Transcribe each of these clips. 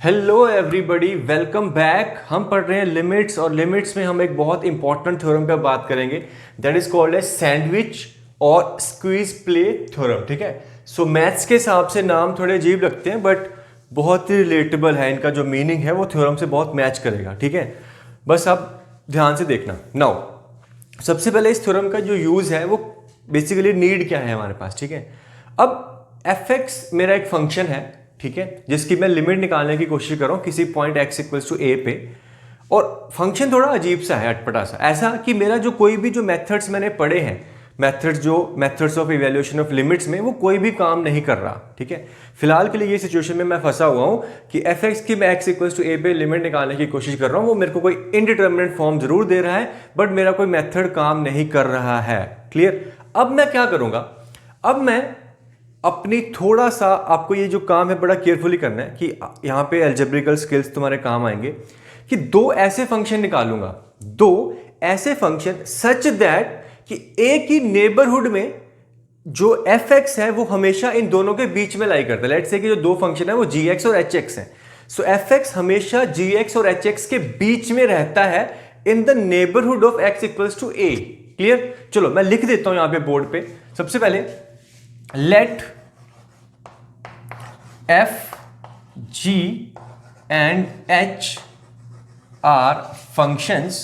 Hello everybody, welcome back. हम पढ़ रहे हैं लिमिट्स, और लिमिट्स में हम एक बहुत इंपॉर्टेंट थ्योरम पे बात करेंगे, that is called as sandwich और स्क्वीज प्ले थ्योरम। ठीक है, सो मैथ्स के हिसाब से नाम थोड़े अजीब लगते हैं, बट बहुत ही रिलेटेबल है। इनका जो मीनिंग है वो थ्योरम से बहुत मैच करेगा। ठीक है, बस आप ध्यान से देखना। नाउ सबसे पहले इस थ्योरम का जो यूज है वो बेसिकली नीड क्या है हमारे पास। ठीक है, अब एफ एक्स मेरा एक फंक्शन है, ठीक है, जिसकी मैं लिमिट निकालने की कोशिश कर रहा हूं किसी पॉइंट x इक्वल्स टू ए पे। और फंक्शन थोड़ा अजीब सा है, अटपटा सा, ऐसा कि मेरा जो कोई भी जो मेथड्स मैंने पढ़े हैं, methods of evaluation of limits में, वो कोई भी काम नहीं कर रहा। ठीक है, फिलहाल के लिए ये सिचुएशन में मैं फंसा हुआ हूं कि एफ एक्स की मैं x इक्वल्स टू ए पे लिमिट निकालने की कोशिश कर रहा हूं। वो मेरे को कोई इनडिटर्मिनेट फॉर्म जरूर दे रहा है, बट मेरा कोई मेथड काम नहीं कर रहा है। क्लियर? अब मैं क्या करूंगा, अब मैं अपनी थोड़ा सा, आपको ये जो काम है बड़ा केयरफुली करना है कि यहां पे अलजेब्रिकल स्किल्स तुम्हारे काम आएंगे, कि दो ऐसे फंक्शन निकालूंगा, दो ऐसे फंक्शन सच दैट कि एक ही नेबरहुड में जो एफ एक्स है वो हमेशा इन दोनों के बीच में लाई करता है। लेट्स से कि जो दो फंक्शन है वो जी एक्स और एच एक्स है, सो एफ एक्स हमेशा जी एक्स और एच एक्स के बीच में रहता है in the neighbourhood of x equals to a. Clear? चलो मैं लिख देता हूं यहां पे बोर्ड पे। सबसे पहले let f g and h are functions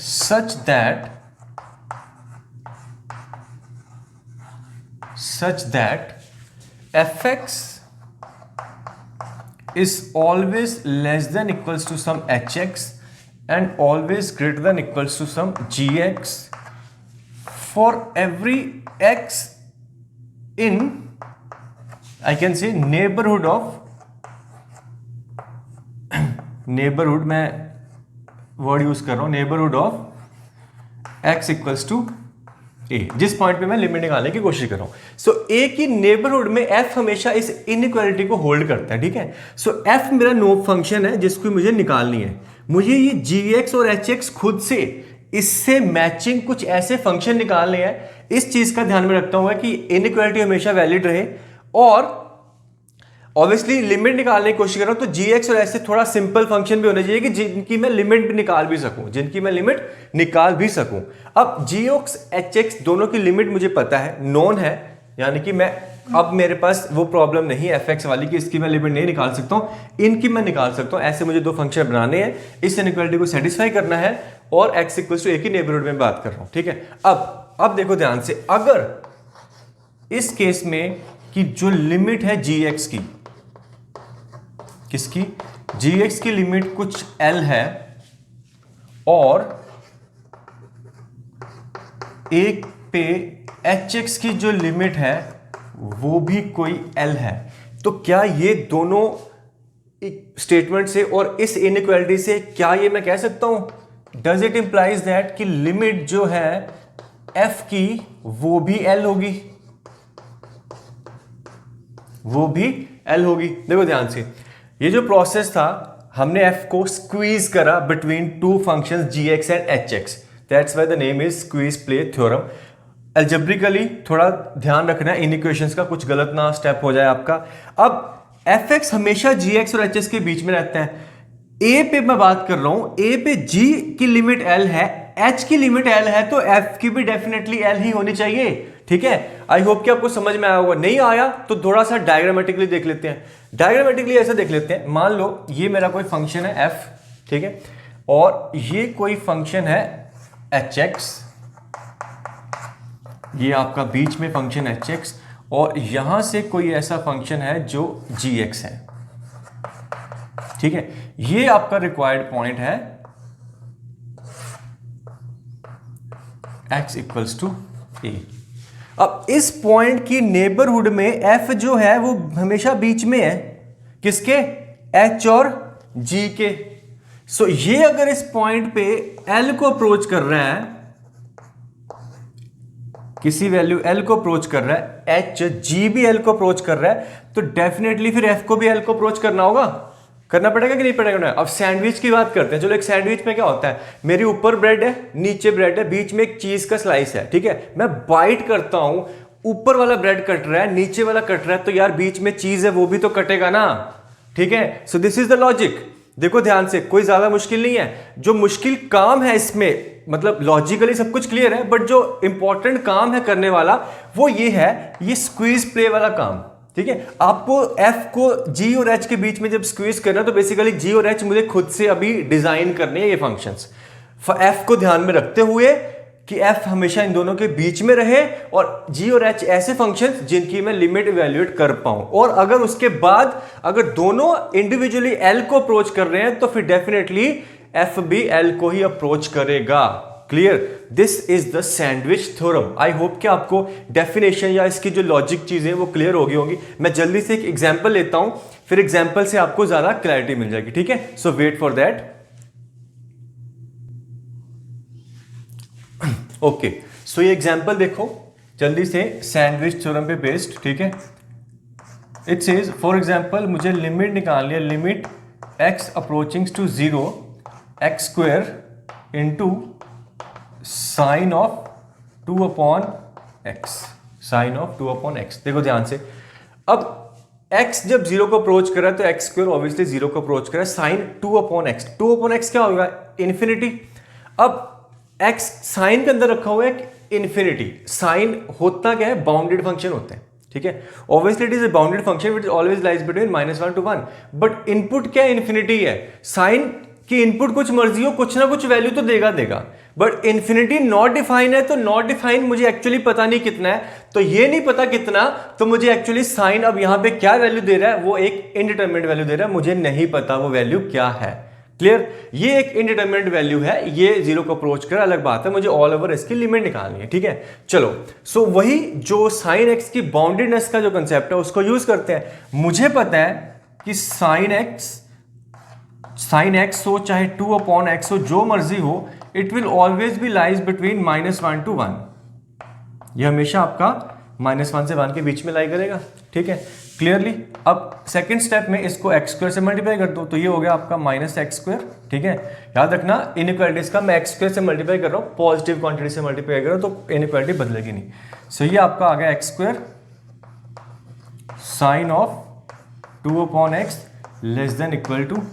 such that fx is always less than equals to some hx and always greater than equals to some gx for every x in, I can say, neighborhood मैं word use कर रहा हूं, neighbourhood of x equals to A, जिस point पे मैं limit निकालने की कोशिश कर रहा हूं। सो ए की नेबरहुड में f हमेशा इस इनइक्वालिटी को होल्ड करता है। ठीक है, सो f मेरा नो फंक्शन है जिसको मुझे निकालनी है। मुझे ये gx और hx खुद से इससे मैचिंग कुछ ऐसे फंक्शन निकालने हैं। इस चीज का ध्यान में रखता हूं कि इनइक्वालिटी हमेशा वैलिड रहे, और ऑब्वियसली लिमिट निकालने की कोशिश कर रहा हूं तो gx और ऐसे थोड़ा सिंपल फंक्शन भी होने चाहिए कि जिनकी मैं लिमिट भी निकाल भी सकूं, अब gx hx दोनों की लिमिट मुझे पता है, नोन है, यानी कि मैं अब मेरे पास वो प्रॉब्लम नहीं है fx वाली कि इसकी मैं लिमिट नहीं निकाल सकता हूं, इनकी मैं निकाल सकता हूं। ऐसे मुझे दो फंक्शन बनाने हैं, इस इनइक्वालिटी को सेटिस्फाई करना है, और x इक्वल्स टू ए की नेबरहुड में बात कर रहा हूं। ठीक है, अब देखो ध्यान से, अगर इस केस में कि जो लिमिट है gx की, किसकी, gx की लिमिट कुछ l है और एक पे hx की जो लिमिट है वो भी कोई l है, तो क्या ये दोनों स्टेटमेंट से और इस इनइक्वालिटी से क्या ये मैं कह सकता हूं, डज इट इंप्लाइज दैट कि लिमिट जो है f की वो भी l होगी, देखो ध्यान से, ये जो प्रोसेस था, हमने f को स्क्वीज करा between two functions gx and hx, that's why the name is squeeze play theorem. Algebraically थोड़ा ध्यान रखना है इन इक्वेशंस का, कुछ गलत ना स्टेप हो जाए आपका। अब fx हमेशा gx और hx के बीच में रहता है। a पे मैं बात कर रहा हूं, a पे g की लिमिट l है, h की लिमिट l है, तो f की भी डेफिनेटली l ही होनी चाहिए। ठीक है, आई होप कि आपको समझ में आया होगा। नहीं आया तो थोड़ा सा डायग्रामेटिकली देख लेते हैं। डायग्रामेटिकली ऐसा देख लेते हैं, मान लो ये मेरा कोई फंक्शन है f, ठीक है, और ये कोई फंक्शन है hx, ये आपका बीच में फंक्शन hx, और यहां से कोई ऐसा फंक्शन है जो gx है। ठीक है, ये आपका रिक्वायर्ड पॉइंट है x इक्वल्स टू a। अब इस पॉइंट की नेबरहुड में f जो है वो हमेशा बीच में है, किसके, h और g के। सो ये अगर इस पॉइंट पे l को अप्रोच कर रहा है, किसी वैल्यू l को अप्रोच कर रहा है, h g भी l को अप्रोच कर रहा है, तो डेफिनेटली फिर f को भी l को अप्रोच करना होगा। करना पड़ेगा कि नहीं पड़ेगा? अब सैंडविच की बात करते हैं। चलो, एक सैंडविच में क्या होता है, मेरे ऊपर ब्रेड है, नीचे ब्रेड है, बीच में एक चीज का स्लाइस है, ठीक है, मैं बाइट करता हूं, ऊपर वाला ब्रेड कट रहा है, नीचे वाला कट रहा है, तो यार बीच में चीज है वो भी तो कटेगा ना, ठीक है। So this is the logic. देखो ध्यान से, कोई ज्यादा मुश्किल नहीं है। जो मुश्किल काम है इसमें, मतलब लॉजिकली सब कुछ क्लियर है, बट जो इंपॉर्टेंट काम है करने वाला वो ये है, ये स्क्वीज प्ले वाला काम, ठीक है। आपको F को G और H के बीच में जब स्क्वीज करना है तो बेसिकली G और H मुझे खुद से अभी डिजाइन करने हैं ये फंक्शंस। F को ध्यान में रखते हुए कि F हमेशा इन दोनों के बीच में रहे, और G और H ऐसे फंक्शंस जिनकी मैं लिमिट इवैल्यूएट कर पाऊं। और अगर उसके बाद अगर दोनों इंडिविजुअली L को अप्रोच कर रहे हैं तो फिर डेफिनेटली F भी L को ही अप्रोच करेगा। Clear? This is the sandwich theorem. I hope कि आपको डेफिनेशन या इसकी जो लॉजिक चीजें वो क्लियर होगी होंगी। मैं जल्दी से एक एग्जांपल लेता हूं, फिर एग्जांपल से आपको ज्यादा क्लैरिटी मिल जाएगी, ठीक है। सो वेट फॉर दैट। ओके, सो ये एग्जांपल देखो जल्दी से, सैंडविच थ्योरम पे बेस्ड, ठीक है। इट सेज फॉर एग्जांपल मुझे लिमिट निकालनी है, limit x approaching to 0 x square into sine of 2 upon x, sine of 2 upon x. देखो ध्यान से, अब x जब 0 को अप्रोच कर रहा है तो x स्क्वायर ऑब्वियसली 0 को अप्रोच कर रहा है, sine 2 upon x, 2 upon x क्या होगा? इन्फिनिटी। अब x साइन के अंदर रखा हुआ है इन्फिनिटी। साइन होता क्या है? बाउंडेड फंक्शन होते हैं, ठीक है। Obviously it is a bounded function which always lies between -1 to 1, but input क्या इन्फिनिटी है। साइन की इनपुट कुछ मर्जी हो, कुछ ना कुछ वैल्यू तो देगा, बट इन्फिनिटी नॉट डिफाइन है, तो नॉट डिफाइन मुझे एक्चुअली पता नहीं कितना है, तो ये नहीं पता कितना, तो मुझे एक्चुअली साइन अब यहां पे क्या वैल्यू दे रहा है, वो एक इनडिटरमिनेट वैल्यू दे रहा है, मुझे नहीं पता वो वैल्यू क्या है। क्लियर? ये एक इनडिटरमिनेट वैल्यू है, ये 0 को अप्रोच कर, अलग बात है, मुझे ऑल ओवर इसकी लिमिट निकालनी है, ठीक है। चलो, सो वही जो साइन एक्स की बाउंडेडनेस का जो कंसेप्ट है उसको यूज करते हैं। मुझे पता है कि साइन एक्स हो चाहे 2 अपॉन एक्स हो, जो मर्जी हो, it will always be lies between -1 to 1। ये हमेशा आपका -1 से 1 के बीच में लाई करेगा, ठीक है। क्लियरली? अब सेकंड स्टेप में इसको x स्क्वायर से मल्टीप्लाई कर दो, तो ये हो गया आपका -x स्क्वायर, ठीक है। याद रखना इनइक्वालिटीज का मैं x स्क्वायर से मल्टीप्लाई कर रहा हूं, पॉजिटिव क्वांटिटी से मल्टीप्लाई कर रहा हूं, तो इनइक्वालिटी बदलेगी नहीं। सो ये आपका आ गया x square sine of 2 upon x less than equal to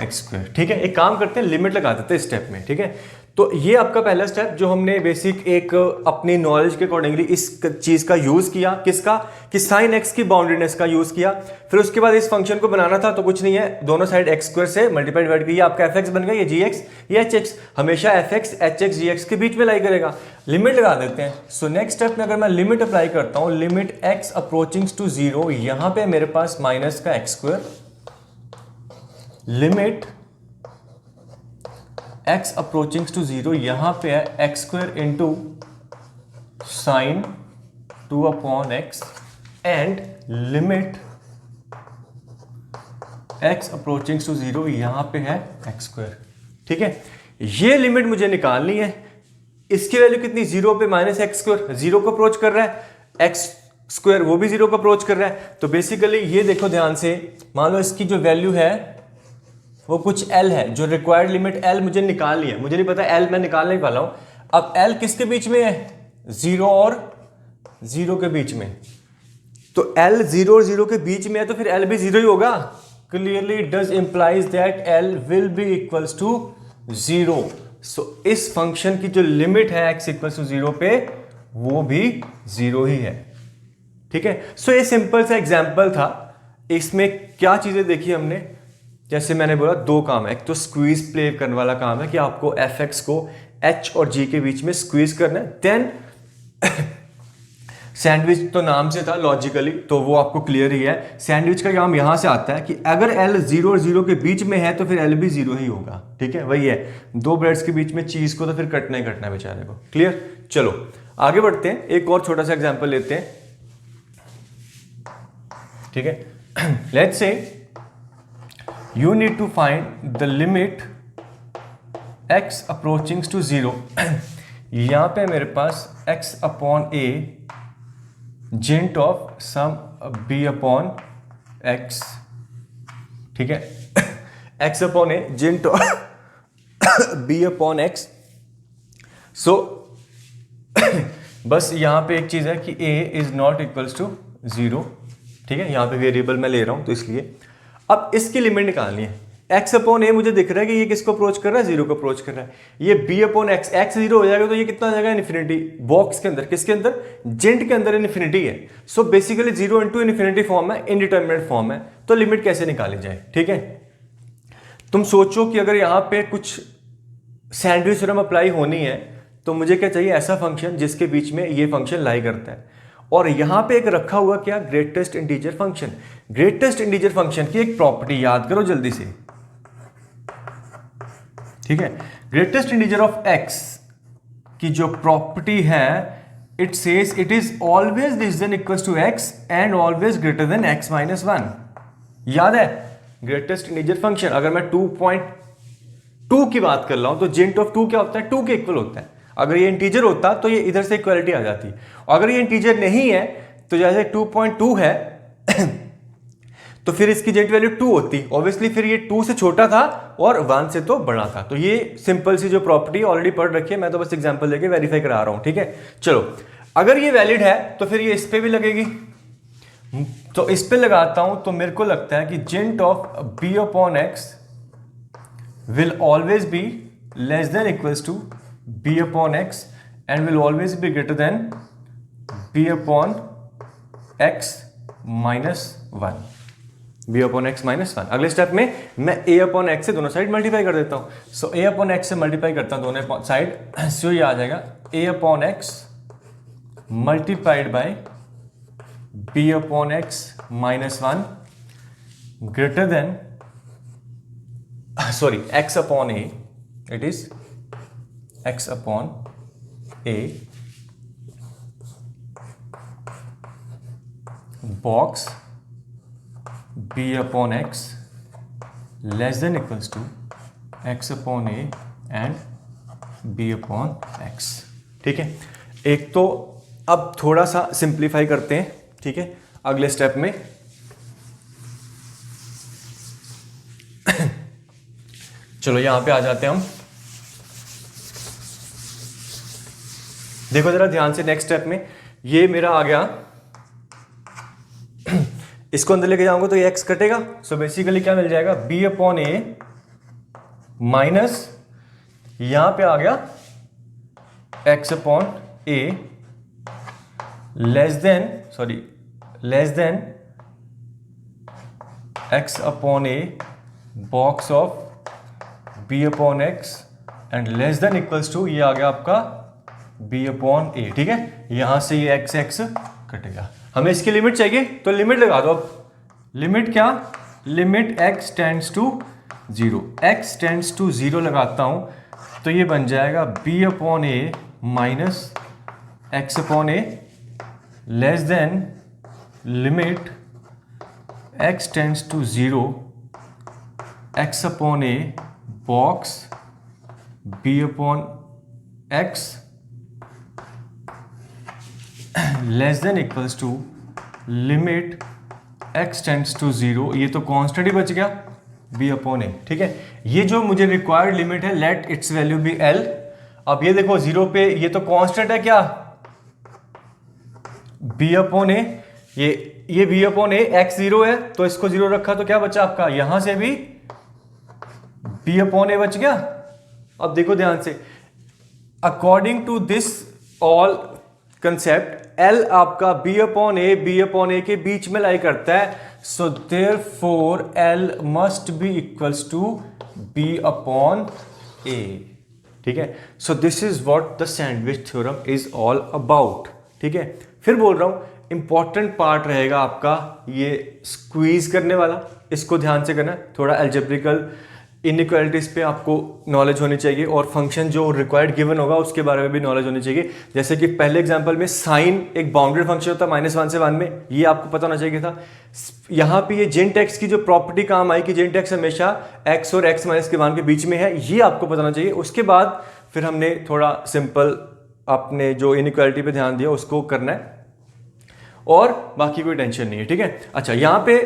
x square, ठीक है। एक काम करते हैं, लिमिट लगा देते हैं स्टेप में, ठीक है। तो ये आपका पहला स्टेप जो हमने बेसिक एक अपनी नॉलेज के अकॉर्डिंगली इस चीज का यूज किया, किसका? कि साइन एक्स की बाउंड्रीनेस का यूज किया। फिर उसके बाद इस फंक्शन को बनाना था, तो कुछ नहीं है, दोनों साइड एक्स स्क्वायर से मल्टीप्लाई डिवाइड किया, आपका एफ एक्स बन गया, ये जी एक्स, ये एच एक्स, हमेशा एफ एक्स एच एक्स जी एक्स के बीच में लाई करेगा। लिमिट लगा देते हैं। सो नेक्स्ट स्टेप में अगर मैं लिमिट अप्लाई करता हूं, लिमिट एक्स अप्रोचिंग टू 0, यहां पे मेरे पास माइनस का x square, limit x approaching to 0, यहां पे है x square into sine 2 upon x, and limit x approaching to 0, यहां पे है एक्स स्क्वायर, ठीक है। ये लिमिट मुझे निकालनी है। इसकी वैल्यू कितनी? 0 पे माइनस एक्स स्क्वायर, 0 को अप्रोच कर रहा है, एक्स स्क्वायर वो भी 0 को अप्रोच कर रहा है, तो बेसिकली ये देखो ध्यान से, मान लो इसकी जो वैल्यू है वो कुछ L है, जो रिक्वायर्ड लिमिट L मुझे निकालनी है, मुझे नहीं पता L मैं निकालने वाला हूं। अब L किसके बीच में है? 0 और 0 के बीच में, तो L 0 और 0 के बीच में है, तो फिर L भी 0 ही होगा। Clearly it does implies that L will be equals to 0। So इस फंक्शन की जो लिमिट है x इक्वल्स टू 0 पे, वो भी 0 ही है, ठीक है। सो ये सिंपल सा एग्जाम्पल था। इसमें क्या चीजें देखी हमने? जैसे मैंने बोला, दो काम है, एक तो स्क्वीज प्ले करने वाला काम है कि आपको एफ एक्स को एच और जी के बीच में स्क्वीज करना है। देन सैंडविच तो नाम से था लॉजिकली, तो वो आपको क्लियर ही है। सैंडविच का काम यहां से आता है कि अगर एल 0 और 0 के बीच में है तो फिर एल भी 0 ही होगा, ठीक है। वही है, दो ब्रेड्स के बीच में चीज को तो फिर कटना ही कटना है बेचारे को। क्लियर? चलो आगे बढ़ते हैं, एक और छोटा सा एग्जाम्पल लेते हैं, ठीक है। Let's say you need to find the limit x approaching to 0। यहां पे मेरे पास x upon a gent of sum b upon x, ठीक है। x upon a gent of b upon x। so बस यहाँ पे एक चीज़ है कि a is not equals to 0, ठीक है, यहाँ पे वेरिएबल मैं ले रहा हूँ तो इसलिए। अब इसकी लिमिट निकालनी है। x अपॉन ए मुझे दिख रहा है कि ये किसको अप्रोच कर रहा है, 0 को अप्रोच कर रहा है। ये b अपॉन एक्स, एक्स 0 हो जाएगा तो ये कितना आ जाएगा, इन्फिनिटी। बॉक्स के अंदर, किसके अंदर, जेंट के अंदर इन्फिनिटी है। So basically 0 into infinity form है, इनडिटर्मिनेट फॉर्म है, तो लिमिट कैसे निकाली जाए, ठीक है। तुम सोचो कि अगर यहाँ पे कुछ सैंडविच थ्योरम अप्लाई होनी है तो मुझे क्या चाहिए, ऐसा फंक्शन जिसके बीच में ये फंक्शन लाई करता है। और यहां पे एक रखा हुआ क्या, greatest integer function. Greatest integer function की एक प्रॉपर्टी याद करो जल्दी से, ठीक है। ग्रेटेस्ट इंटीजर ऑफ एक्स की जो प्रॉपर्टी है, it says it is always less than equals to x and always greater than x minus 1। याद है, ग्रेटेस्ट इंटीजर फंक्शन, अगर मैं 2.2 की बात कर रहा हूं तो जेंट ऑफ 2 क्या होता है, 2 के इक्वल होता है। अगर ये इंटीजर होता तो ये इधर से इक्वालिटी आ जाती। अगर ये इंटीजर नहीं है तो जैसे 2.2 है तो फिर इसकी जेंट वैल्यू 2 होती, ऑब्वियसली फिर ये 2 से छोटा था और 1 से तो बड़ा था। तो ये सिंपल सी जो प्रॉपर्टी ऑलरेडी पढ़ रखी है, मैं तो बस एग्जांपल लेके वेरीफाई करा रहा हूं, ठीक है। चलो, अगर ये वैलिड है तो फिर ये इस पे भी लगेगी, तो इस पे लगाता हूं तो मेरे को लगता है कि जेंट of b upon x will always be less than equals to b upon x and will always be greater than b upon x minus 1। b upon x minus 1। अगले स्टेप में मैं a upon x से दोनों side multiply कर देता हूं। सो a upon x से multiply करता हूं दोनों साइड, सो ये आ जाएगा a upon x multiplied by b upon x minus 1 greater than, sorry, x upon a, it is x upon a box b upon x less than equals to x upon a and b upon x, ठीक है। एक तो अब थोड़ा सा simplify करते हैं, ठीक है, अगले स्टेप में। चलो यहां पे आ जाते हैं हम, देखो जरा ध्यान से, नेक्स्ट स्टेप में ये मेरा आ गया, इसको अंदर लेके जाऊंगा तो ये x कटेगा। सो बेसिकली क्या मिल जाएगा, b अपॉन ए माइनस, यहां पे आ गया x upon a less than x upon a box of b upon x and less than equals to, ये आ गया आपका b अपॉन ए, ठीक है। यहां से ये x कटेगा। हमें इसकी लिमिट चाहिए तो लिमिट लगा दो। अब लिमिट क्या, limit x tends to 0, x tends to 0 लगाता हूं तो ये बन जाएगा b upon a minus x upon a less than limit x tends to 0 x upon a box b upon x less than equals to limit x tends to 0, ये तो constant ही बच गया, b अपॉन ए, ठीक है। ये जो मुझे required limit है, let its value be l। अब ये देखो 0 पे ये तो कांस्टेंट है क्या, b अपॉन ए, ये b अपॉन ए, x 0 है तो इसको 0 रखा तो क्या बचा आपका, यहां से भी b अपॉन ए बच गया। अब देखो ध्यान से, according to this all concept L आपका b अपॉन ए के बीच में लाई करता है। So therefore L must be equals to b upon A, ठीक है। So this is what the sandwich theorem is all about, ठीक है। फिर बोल रहा हूं इंपॉर्टेंट पार्ट रहेगा आपका ये स्क्वीज करने वाला, इसको ध्यान से करना, थोड़ा एल्जेब्रिकल इनइक्वालिटीज पे आपको नॉलेज होनी चाहिए और फंक्शन जो रिक्वायर्ड गिवन होगा उसके बारे में भी नॉलेज होनी चाहिए। जैसे कि पहले एग्जांपल में साइन एक बाउंडेड फंक्शन होता है -1 से 1 में, ये आपको पता होना चाहिए था। यहाँ पे ये जेंट एक्स की जो प्रॉपर्टी काम आई कि जेंट एक्स हमेशा x और x माइनस के 1 के बीच में है, ये आपको पता होना चाहिए। उसके बाद फिर हमने थोड़ा सिंपल अपने जो इनइक्वालिटी पे ध्यान दिया उसको करना है और बाकी कोई टेंशन नहीं है, ठीक है। अच्छा, यहाँ पे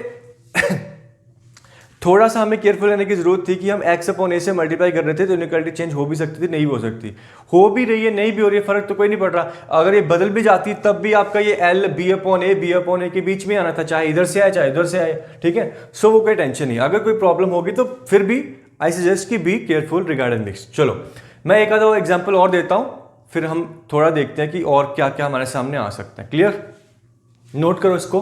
थोड़ा सा हमें केयरफुल रहने की जरूरत थी कि हम x अपॉन a से मल्टीप्लाई कर रहे थे तो इनइक्वालिटी चेंज हो भी सकती थी, नहीं भी हो सकती, हो भी रही है नहीं भी हो रही है, फर्क तो कोई नहीं पड़ रहा। अगर ये बदल भी जाती तब भी आपका ये l b अपॉन a के बीच में आना था, चाहे इधर से आए चाहे इधर से आए, ठीक है। सो वो कोई टेंशन नहीं, अगर कोई प्रॉब्लम होगी तो फिर भी आई सजेस्ट कि बी केयरफुल रिगार्डिंग मिक्स। चलो मैं एक आधा एग्जाम्पल और देता हूं, फिर हम थोड़ा देखते हैं कि और क्या क्या हमारे सामने आ सकता है। क्लियर, नोट करो इसको।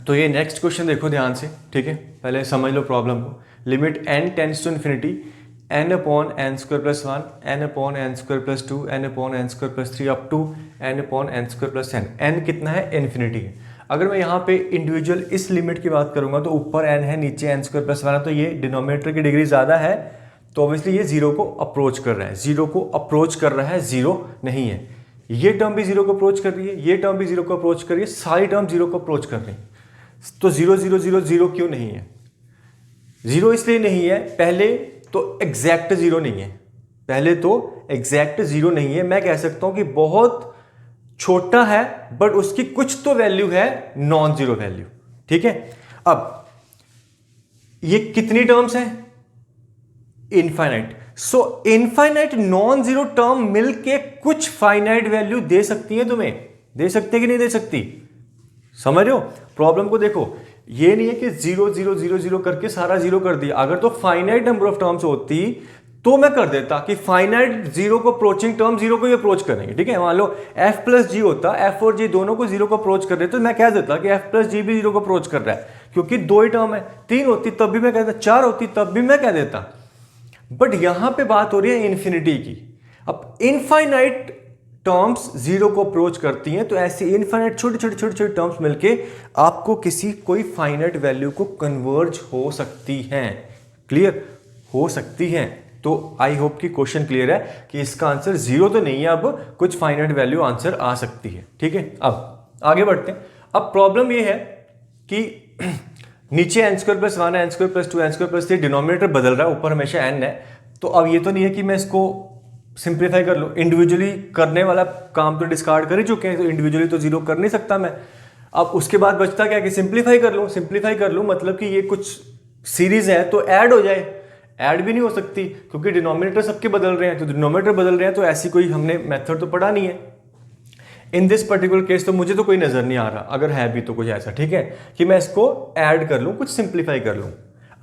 तो ये नेक्स्ट क्वेश्चन देखो ध्यान से, ठीक है, पहले समझ लो प्रॉब्लम को। Limit n tends to infinity n upon N square plus 1 n upon N square plus 2 n upon N square plus 3 up to n upon N square plus n। n कितना है? इन्फिनिटी है। अगर मैं यहाँ पे individual इस limit की बात करूंगा तो ऊपर n है, नीचे n स्क्वायर प्लस 1 है, तो ये डिनोमिनेटर की डिग्री ज़्यादा है, तो ऑब्वियसली ये जीरो को अप्रोच कर रहा है, जीरो को अप्रोच कर रहा है, जीरो नहीं है। ये टर्म भी जीरो को अप्रोच कर रही है, ये टर्म भी जीरो को अप्रोच कर रही है, सारी टर्म जीरो को अप्रोच कर रही है। तो जीरो जीरो जीरो जीरो क्यों नहीं है? जीरो इसलिए नहीं है, पहले तो एग्जैक्ट जीरो नहीं है, पहले तो एग्जैक्ट जीरो नहीं है। मैं कह सकता हूं कि बहुत छोटा है, बट उसकी कुछ तो वैल्यू है, नॉन जीरो वैल्यू, ठीक है। अब ये कितनी टर्म्स हैं? इनफाइनाइट। सो इनफाइनाइट नॉन जीरो टर्म मिलके कुछ फाइनाइट वैल्यू दे सकती है, तुम्हें दे सकती है कि नहीं दे सकती? समझ रहे हो प्रॉब्लम को? देखो ये नहीं है कि जीरो जीरो जीरो जीरो करके सारा जीरो कर दिया। अगर तो फाइनाइट नंबर ऑफ टर्म्स होती तो मैं कर देता कि फाइनाइट जीरो को अप्रोचिंग टर्म जीरो को ही अप्रोच करेंगे, ठीक है। मान लो f प्लस जी होता, f और g दोनों को जीरो को अप्रोच कर रहे, तो मैं कह देता कि f प्लस जी भी जीरो को अप्रोच कर रहा है, क्योंकि दो ही टर्म है। तीन होती तब भी मैं कहता, चार होती तब भी मैं कह देता, बट यहां पे बात हो रही है इन्फिनिटी की। अब इनफाइनाइट टर्म्स जीरो को अप्रोच करती हैं, तो ऐसी इनफाइनाइट छोटे छोटे छोटे छोटे टर्म्स मिलके आपको किसी कोई फाइनाइट वैल्यू को कन्वर्ज हो सकती हैं। क्लियर, हो सकती हैं। तो आई होप कि क्वेश्चन क्लियर है कि इसका आंसर जीरो तो नहीं है, अब कुछ फाइनाइट वैल्यू आंसर आ सकती है, ठीक है। अब आगे बढ़ते हैं। अब प्रॉब्लम ये है कि नीचे n square plus 1 n square plus 2 n square plus 3, denominator बदल रहा है, ऊपर हमेशा एन है। तो अब ये तो नहीं है कि मैं इसको सिंप्लीफाई कर लूँ, इंडिविजुअली करने वाला काम तो डिस्कार्ड कर ही चुके हैं, तो इंडिविजुअली तो जीरो कर नहीं सकता मैं। अब उसके बाद बचता क्या कि सिंप्लीफाई कर लूँ, सिंप्लीफाई कर लूँ मतलब कि ये कुछ सीरीज है तो ऐड हो जाए, ऐड भी नहीं हो सकती क्योंकि डिनोमिनेटर सबके बदल रहे हैं, तो डिनोमिनेटर बदल रहे हैं, तो ऐसी कोई हमने मेथड तो पढ़ा नहीं है। इन दिस पर्टिकुलर केस तो मुझे तो कोई नजर नहीं आ रहा, अगर है भी तो कुछ ऐसा, ठीक है, कि मैं इसको ऐड कर लूं, कुछ सिंप्लीफाई कर लूं।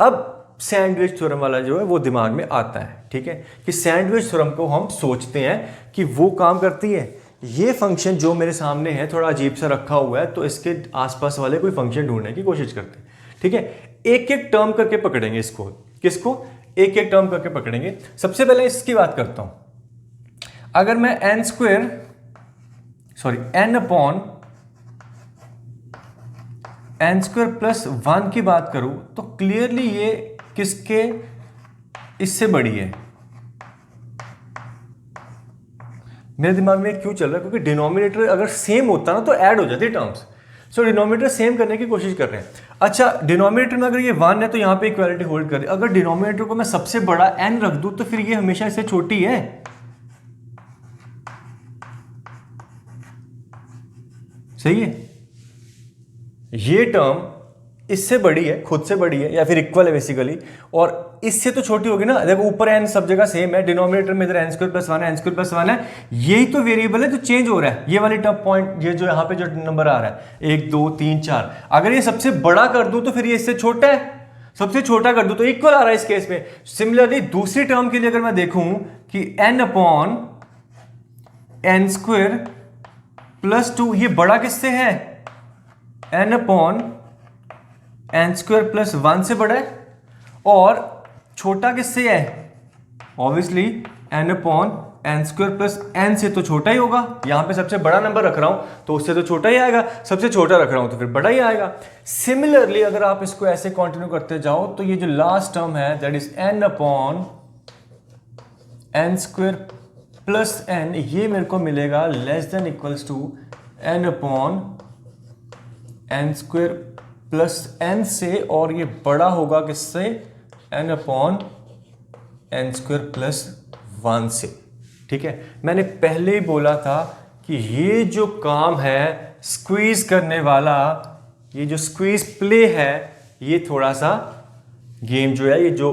अब सैंडविच थ्योरम वाला जो है वो दिमाग में आता है, ठीक है, कि सैंडविच थ्योरम को हम सोचते हैं कि वो काम करती है। ये फंक्शन जो मेरे सामने है थोड़ा अजीब सा रखा हुआ है, तो इसके आसपास वाले कोई फंक्शन ढूंढने की कोशिश करते हैं, ठीक है। एक एक टर्म करके पकड़ेंगे इसको, किसको? एक एक टर्म करके पकड़ेंगे। सबसे पहले इसकी बात करता हूं। अगर मैं n upon N square plus 1 की बात करूं तो क्लियरली ये किसके इससे बड़ी है। मेरे दिमाग में क्यों चल रहा है? क्योंकि डिनोमिनेटर अगर सेम होता ना तो ऐड हो जाती टर्म्स। सो डिनोमिनेटर सेम करने की कोशिश कर रहे हैं। अच्छा, डिनोमिनेटर में अगर ये 1 है तो यहां पे इक्वालिटी होल्ड कर रही है। अगर डिनोमिनेटर को मैं सबसे बड़ा n रख दूं तो फिर ये हमेशा इससे छोटी है। सही है, ये टर्म इससे बड़ी है, खुद से बड़ी है या फिर इक्वल है बेसिकली, और इससे तो छोटी होगी ना। देखो ऊपर n सब जगह सेम है, डिनोमिनेटर में इधर n स्क्वायर प्लस 1 है, n स्क्वायर प्लस 1 है, यही तो वेरिएबल है तो चेंज हो रहा है। ये वाली टर्म पॉइंट, ये जो यहाँ पे जो नंबर आ रहा है 1 2 3 4, अगर ये सबसे बड़ा कर दूं तो फिर ये इससे छोटा है, सबसे छोटा कर दूं तो इक्वल आ रहा है इस केस में। सिमिलरली दूसरी टर्म के लिए अगर मैं देखूं कि n upon N square plus 2, ये बड़ा किससे है? n upon N square plus 1 से बड़ा है, और छोटा किससे है? Obviously n upon N square plus n से तो छोटा ही होगा। यहां पे सबसे बड़ा नंबर रख रहा हूं तो उससे तो छोटा ही आएगा, सबसे छोटा रख रहा हूं तो फिर बड़ा ही आएगा। सिमिलरली अगर आप इसको ऐसे कंटिन्यू करते जाओ तो ये जो लास्ट टर्म है that is n upon N square plus n, ये मेरे को मिलेगा less than equals to n upon N square plus n से, और ये बड़ा होगा किससे? n upon N square plus 1 से, ठीक है। मैंने पहले ही बोला था कि ये जो काम है स्क्वीज करने वाला, ये जो स्क्वीज प्ले है, ये थोड़ा सा गेम जो है ये जो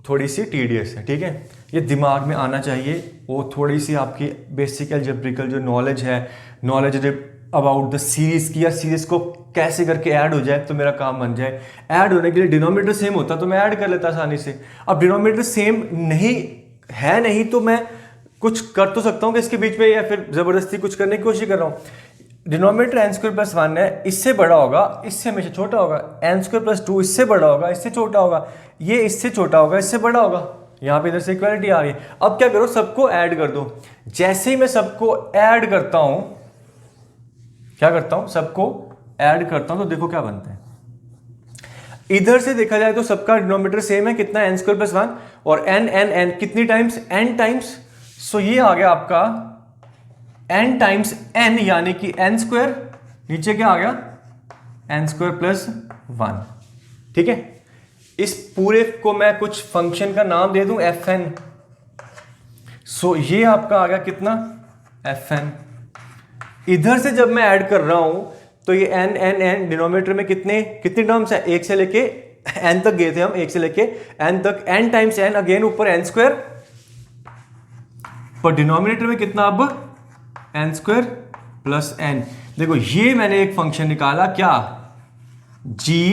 थोड़ी सी टीडियस है, ठीक है। ये दिमाग में आना चाहिए, वो थोड़ी सी आपकी बेसिक अलजेब्रिकल जो नॉलेज है, नॉलेज अबाउट द सीरीज की, या सीरीज को कैसे करके ऐड हो जाए तो मेरा काम बन जाए। ऐड होने के लिए डिनोमिनेटर सेम होता तो मैं ऐड कर लेता आसानी से। अब डिनोमिनेटर सेम नहीं तो मैं कुछ कर तो सकता हूँ कि इसके बीच में, या फिर जबरदस्ती कुछ करने की कोशिश कर रहा हूँ। डिनोमिनेटर एन स्क्वायर प्लस 1 है, इससे बड़ा होगा, इससे हमेशा छोटा होगा। एन स्क्वायर प्लस 2 इससे बड़ा होगा, इससे छोटा होगा। ये इससे छोटा होगा, इससे बड़ा होगा। यहाँ पे इधर से इक्वालिटी आ रही है। अब क्या करो, सबको ऐड कर दो। जैसे ही मैं सबको ऐड करता हूं, क्या करता हूं, सबको ऐड करता हूं तो देखो क्या बनता है। इधर से देखा जाए तो सबका डिनोमिनेटर सेम है, कितना, एन स्क्वायर प्लस 1, और एन कितनी टाइम्स, एन टाइम्स। सो ये आ गया आपका एन टाइम्स एन, यानी कि एन स्क्वायर, नीचे क्या आ गया, एन स्क्वायर प्लस 1, ठीक है। इस पूरे को मैं कुछ फंक्शन का नाम दे दूं एफ एन। सो ये आपका आ गया कितना, एफ एन। इधर से जब मैं ऐड कर रहा हूं तो ये एन एन एन, डिनोमिनेटर में कितनी टर्म्स है, एक से लेके एन तक गए थे हम, एक से लेके एन तक, एन टाइम्स एन, अगेन ऊपर एन स्क्वायर, पर डिनोमिनेटर में कितना अब, एन स्क्वायर प्लस एन। देखो ये मैंने एक फंक्शन निकाला, क्या, जी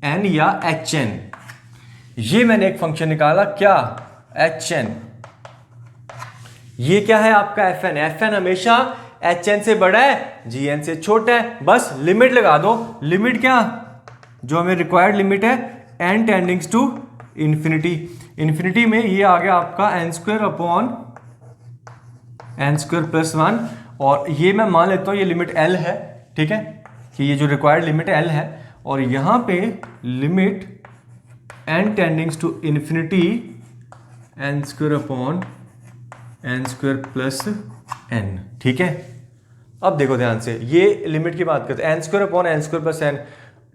एन या एच एन। ये मैंने एक फंक्शन निकाला, क्या, एच एन। ये क्या है आपका एफ एन। एफ एन हमेशा एच एन से बड़ा है, जी एन से छोटा है। बस लिमिट लगा दो। लिमिट क्या, जो हमें रिक्वायर्ड लिमिट है, n tendings to infinity. Infinity में ये आ गया आपका n square upon N square plus 1, और ये मैं मान लेता हूं ये लिमिट एल है, ठीक है, कि ये जो रिक्वायर्ड लिमिट एल है, और यहां पे limit N tendings to infinity N square upon N square plus N, ठीक है। अब देखो ध्यान से, ये लिमिट की बात करते हैं, n square upon N square plus n,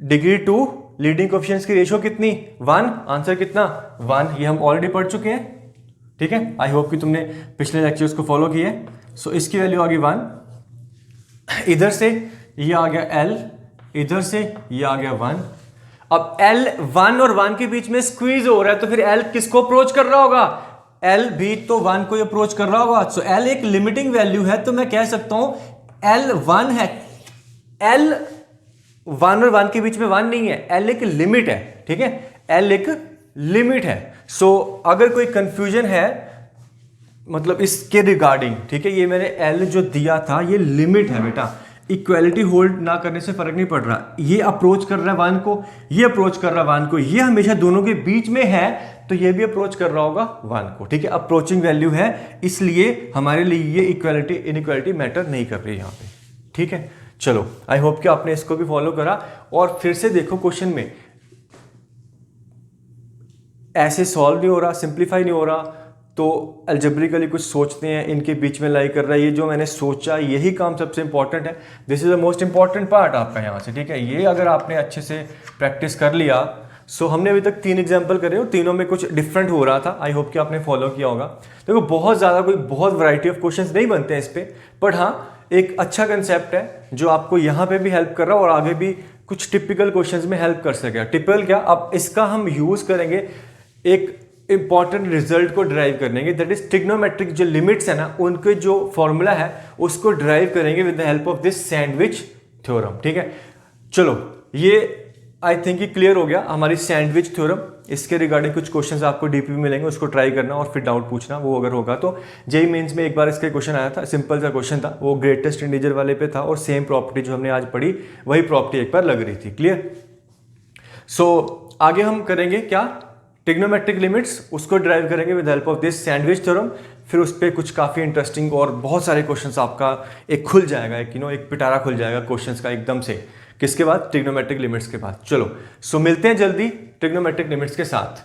degree 2, leading coefficients की रेशियो कितनी, 1, आंसर कितना, 1। ये हम ऑलरेडी पढ़ चुके हैं, ठीक है। आई होप कि तुमने पिछले लेक्चर्स को फॉलो किए। सो इसकी वैल्यू आ गई 1, इधर से ये आ गया एल, इधर से ये आ गया 1। अब एल 1 और 1 के बीच में स्क्वीज हो रहा है, तो फिर एल किसको अप्रोच कर रहा होगा, एल भी तो 1 को अप्रोच कर रहा होगा। सो एल एक लिमिटिंग वैल्यू है, तो मैं कह सकता हूं एल 1 है। एल 1 और 1 के बीच में 1 नहीं है, एल एक लिमिट है, ठीक है, एल एक लिमिट है। सो अगर कोई कंफ्यूजन है मतलब इसके रिगार्डिंग, ठीक है, ये मैंने एल जो दिया था ये लिमिट है बेटा। इक्वालिटी होल्ड ना करने से फर्क नहीं पड़ रहा, ये अप्रोच कर रहा है 1 को, ये अप्रोच कर रहा है 1 को, ये हमेशा दोनों के बीच में है, तो ये भी अप्रोच कर रहा होगा 1 को, ठीक है। अप्रोचिंग वैल्यू है, इसलिए हमारे लिए ये इक्वालिटी इनइक्वालिटी मैटर नहीं कर रही यहाँ पे, ठीक है। चलो, आई होप कि आपने इसको भी फॉलो करा। और फिर से देखो क्वेश्चन में ऐसे सॉल्व नहीं हो रहा, सिंप्लीफाई नहीं हो रहा, तो अलजेब्रिकली कुछ सोचते हैं, इनके बीच में लाई कर रहा है। ये जो मैंने सोचा, यही काम सबसे इंपॉर्टेंट है। This is the most important part आपका यहाँ से, ठीक है। ये अगर आपने अच्छे से प्रैक्टिस कर लिया, सो हमने अभी तक 3 एग्जाम्पल करे और तीनों में कुछ डिफरेंट हो रहा था। आई होप कि आपने फॉलो किया होगा। देखो बहुत ज़्यादा कोई बहुत वैरायटी ऑफ क्वेश्चंस नहीं बनते हैं इस पर, बट हाँ एक अच्छा कंसेप्ट है जो आपको यहाँ पे भी हेल्प कर रहा है और आगे भी कुछ टिपिकल क्वेश्चंस में हेल्प कर सकेगा। टिपिकल क्या, अब इसका हम यूज़ करेंगे एक इंपॉर्टेंट रिजल्ट को ड्राइव करने के, दैट इज ट्रिग्नोमेट्रिक जो लिमिट्स है ना, उनके जो फॉर्मूला है उसको ड्राइव करेंगे with the help of this sandwich theorem, ठीक है। चलो, ये आई थिंक ये क्लियर हो गया हमारी सैंडविच थ्योरम। इसके रिगार्डिंग कुछ क्वेश्चंस आपको डीपी में मिलेंगे, उसको ट्राई करना और फिर डाउट पूछना, वो अगर होगा तो। जेईई मेंस में एक बार इसका क्वेश्चन आया था, सिंपल सा क्वेश्चन था, वो ग्रेटेस्ट इंटीजर वाले पे था और सेम प्रॉपर्टी जो हमने आज पढ़ी वही प्रॉपर्टी एक बार लग रही थी। क्लियर। सो आगे हम करेंगे क्या, ट्रिग्नोमेट्रिक लिमिट्स, उसको ड्राइव करेंगे with help of this sandwich theorem. फिर उस पर कुछ काफ़ी इंटरेस्टिंग और बहुत सारे क्वेश्चंस आपका एक खुल जाएगा, एक पिटारा खुल जाएगा क्वेश्चंस का एकदम से। किसके बाद, ट्रिग्नोमेट्रिक लिमिट्स के बाद। चलो, सो मिलते हैं जल्दी ट्रिग्नोमेट्रिक लिमिट्स के साथ।